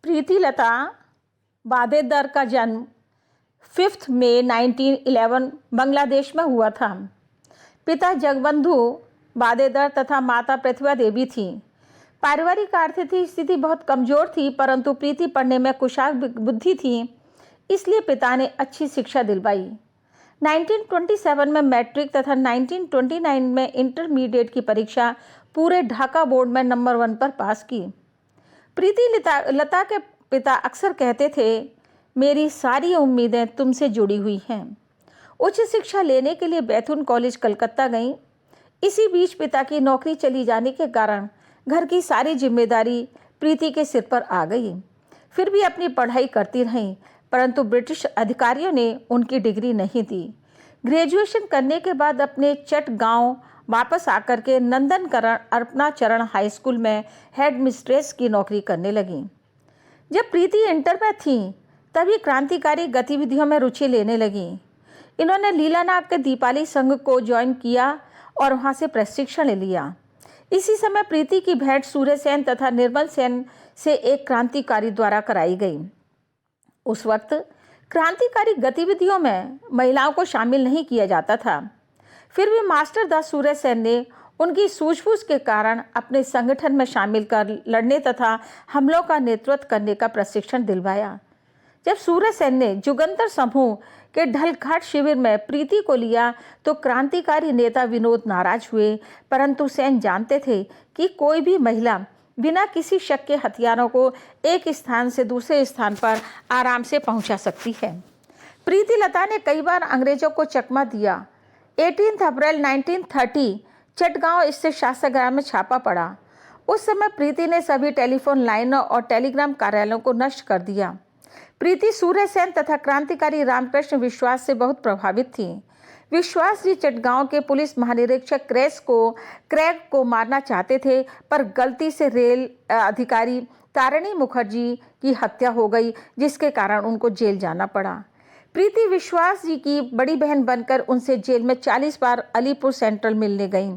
प्रीति लता वादेदार का जन्म 5 मई 1911 बांग्लादेश में हुआ था। पिता जगबंधु वादेदार तथा माता प्रतिभा देवी थी। पारिवारिक आर्थिक स्थिति बहुत कमजोर थी, परंतु प्रीति पढ़ने में कुशाग्र बुद्धि थी, इसलिए पिता ने अच्छी शिक्षा दिलवाई। 1927 में मैट्रिक तथा 1929 में इंटरमीडिएट की परीक्षा पूरे ढाका बोर्ड में नंबर 1 पर पास की। प्रीति लता के पिता अक्सर कहते थे, मेरी सारी उम्मीदें तुमसे जुड़ी हुई हैं। उच्च शिक्षा लेने के लिए बैथुन कॉलेज कलकत्ता गईं। इसी बीच पिता की नौकरी चली जाने के कारण घर की सारी जिम्मेदारी प्रीति के सिर पर आ गई। फिर भी अपनी पढ़ाई करती रहीं, परंतु ब्रिटिश अधिकारियों ने उनकी डिग्री नहीं दी। ग्रेजुएशन करने के बाद अपने चट गांव वापस आकर के नंदनकरण अर्पणाचरण हाई स्कूल में हेड मिस्ट्रेस की नौकरी करने लगी। जब प्रीति इंटर में थी तभी क्रांतिकारी गतिविधियों में रुचि लेने लगी। इन्होंने लीलानाग के दीपाली संघ को ज्वाइन किया और वहां से प्रशिक्षण ले लिया। इसी समय प्रीति की भेंट सूर्य सेन तथा निर्मल सेन से एक क्रांतिकारी द्वारा कराई गई। उस वक्त क्रांतिकारी गतिविधियों में महिलाओं को शामिल नहीं किया जाता था। फिर भी मास्टर दास सूर्य सेन ने उनकी सूझबूझ के कारण अपने संगठन में शामिल कर लड़ने तथा हमलों का नेतृत्व करने का प्रशिक्षण दिलवाया। जब सूर्य सेन ने जुगंतर समूह के ढलघाट शिविर में प्रीति को लिया तो क्रांतिकारी नेता विनोद नाराज हुए, परंतु सेन जानते थे कि कोई भी महिला बिना किसी शक के हथियारों को एक स्थान से दूसरे स्थान पर आराम से पहुंचा सकती है। प्रीति लता ने कई बार अंग्रेजों को चकमा दिया। 18 अप्रैल 1930 चटगांव स्थित शासकागार में छापा पड़ा। उस समय प्रीति ने सभी टेलीफोन लाइनों और टेलीग्राम कार्यालयों को नष्ट कर दिया। प्रीति सूर्य सेन तथा क्रांतिकारी रामकृष्ण विश्वास से बहुत प्रभावित थी। विश्वास जी चटगांव के पुलिस महानिरीक्षक क्रैग को मारना चाहते थे, पर गलती से रेल अधिकारी तारिणी मुखर्जी की हत्या हो गई, जिसके कारण उनको जेल जाना पड़ा। प्रीति विश्वास जी की बड़ी बहन बनकर उनसे जेल में 40 बार अलीपुर सेंट्रल मिलने गईं,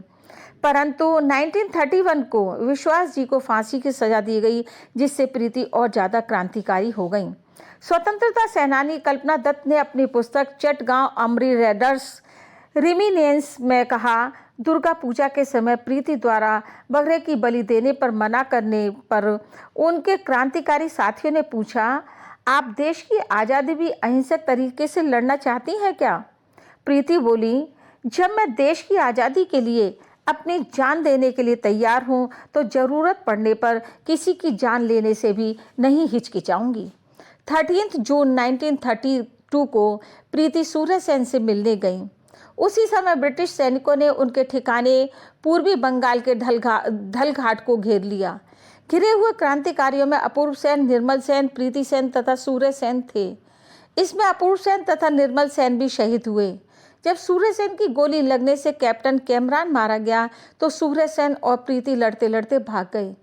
परंतु 1931 को विश्वास जी को फांसी की सजा दी गई, जिससे प्रीति और ज़्यादा क्रांतिकारी हो गईं। स्वतंत्रता सेनानी कल्पना दत्त ने अपनी पुस्तक चटगांव अमरी रेडर्स रिमिनेंस में कहा, दुर्गा पूजा के समय प्रीति द्वारा बकरे की बलि देने पर मना करने पर उनके क्रांतिकारी साथियों ने पूछा, आप देश की आज़ादी भी अहिंसक तरीके से लड़ना चाहती हैं क्या? प्रीति बोली, जब मैं देश की आज़ादी के लिए अपनी जान देने के लिए तैयार हूँ तो ज़रूरत पड़ने पर किसी की जान लेने से भी नहीं हिचकिचाऊंगी। 13 जून 1932 को प्रीति सूर्य सेन से मिलने गईं। उसी समय ब्रिटिश सैनिकों ने उनके ठिकाने पूर्वी बंगाल के ढलघाट को घेर लिया। घिरे हुए क्रांतिकारियों में अपूर्व सेन, निर्मल सेन, प्रीति सेन तथा सूर्य सेन थे। इसमें अपूर्व सेन तथा निर्मल सेन भी शहीद हुए। जब सूर्य सेन की गोली लगने से कैप्टन कैमरान मारा गया तो सूर्य सेन और प्रीति लड़ते लड़ते भाग गए।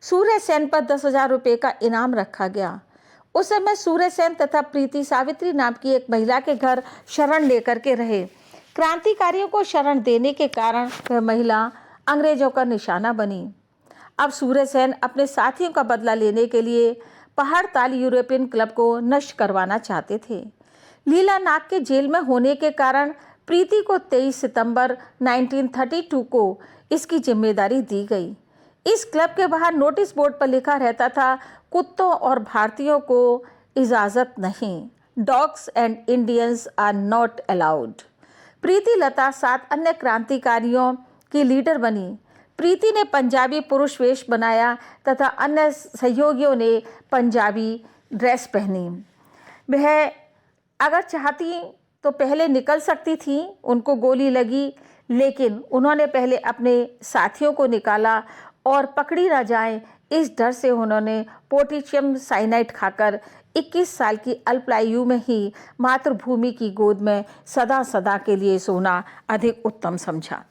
सूर्य सेन पर 10,000 रुपये का इनाम रखा गया। उस समय सूर्य सेन तथा प्रीति सावित्री नाम की एक महिला के घर शरण लेकर के रहे। क्रांतिकारियों को शरण देने के कारण वह महिला अंग्रेजों का निशाना बनी। अब सूर्य सेन अपने साथियों का बदला लेने के लिए पहाड़ ताल यूरोपियन क्लब को नष्ट करवाना चाहते थे। लीलानाग के जेल में होने के कारण प्रीति को 23 सितंबर 1932 को इसकी जिम्मेदारी दी गई। इस क्लब के बाहर नोटिस बोर्ड पर लिखा रहता था, कुत्तों और भारतीयों को इजाज़त नहीं, dogs and Indians are not allowed. Pritilata 7 अन्य क्रांतिकारियों की लीडर बनी। प्रीति ने पंजाबी पुरुष वेश बनाया तथा अन्य सहयोगियों ने पंजाबी ड्रेस पहनी। वह अगर चाहती तो पहले निकल सकती थी, उनको गोली लगी, लेकिन उन्होंने पहले अपने साथियों को निकाला और पकड़ी ना जाए इस डर से उन्होंने पोटेशियम साइनाइड खाकर 21 साल की अल्पायु में ही मातृभूमि की गोद में सदा सदा के लिए सोना अधिक उत्तम समझा।